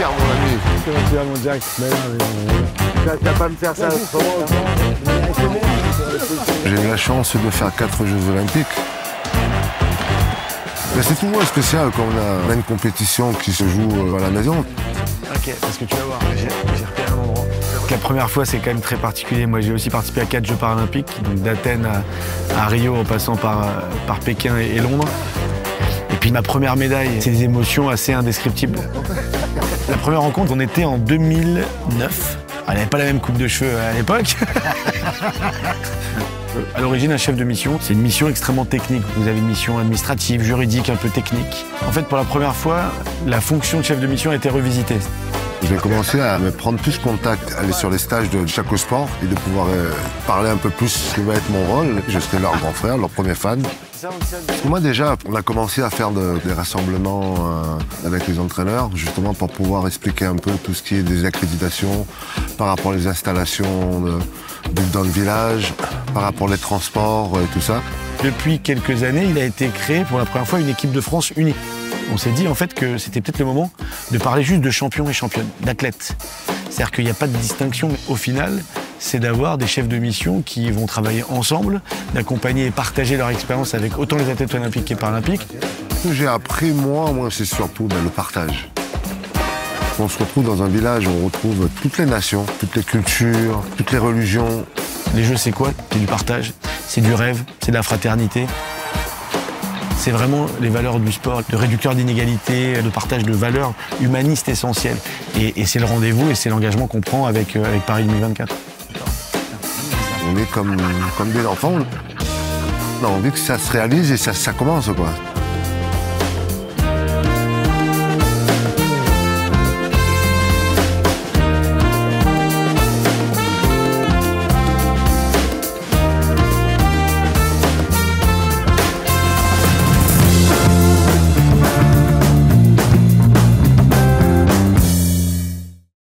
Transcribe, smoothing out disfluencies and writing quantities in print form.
réussir, mon ami. Comment tu vas, mon Jack? Tu vas pas me faire ça autrement. J'ai eu la chance de faire 4 Jeux Olympiques. Mais c'est toujours spécial quand on a une compétition qui se joue à la maison. Ok, parce que tu vas voir, j'ai repéré un endroit. La première fois, c'est quand même très particulier. Moi, j'ai aussi participé à 4 Jeux paralympiques, donc d'Athènes à Rio, en passant par Pékin et Londres. Et puis ma première médaille, c'est des émotions assez indescriptibles. La première rencontre, on était en 2009. Elle n'avait pas la même coupe de cheveux à l'époque. À l'origine, un chef de mission, c'est une mission extrêmement technique. Vous avez une mission administrative, juridique, un peu technique. En fait, pour la première fois, la fonction de chef de mission a été revisitée. Je vais commencer à me prendre plus contact, aller sur les stages de chaque sport et de pouvoir parler un peu plus ce que va être mon rôle. Je serai leur grand frère, leur premier fan. Moi déjà, on a commencé à faire des rassemblements avec les entraîneurs, justement pour pouvoir expliquer un peu tout ce qui est des accréditations par rapport aux installations dans le village, par rapport aux transports et tout ça. Depuis quelques années, il a été créé pour la première fois une équipe de France unique. On s'est dit en fait que c'était peut-être le moment de parler juste de champions et championnes, d'athlètes. C'est-à-dire qu'il n'y a pas de distinction, mais au final, c'est d'avoir des chefs de mission qui vont travailler ensemble, d'accompagner et partager leur expérience avec autant les athlètes olympiques et paralympiques. Ce que j'ai appris, moi c'est surtout le partage. On se retrouve dans un village où on retrouve toutes les nations, toutes les cultures, toutes les religions. Les Jeux, c'est quoi? C'est du partage, c'est du rêve, c'est de la fraternité. C'est vraiment les valeurs du sport, de réducteur d'inégalités, de partage de valeurs humanistes essentielles. Et c'est le rendez-vous et c'est l'engagement qu'on prend avec Paris 2024. On est comme des enfants. On a envie que ça se réalise et ça commence, quoi.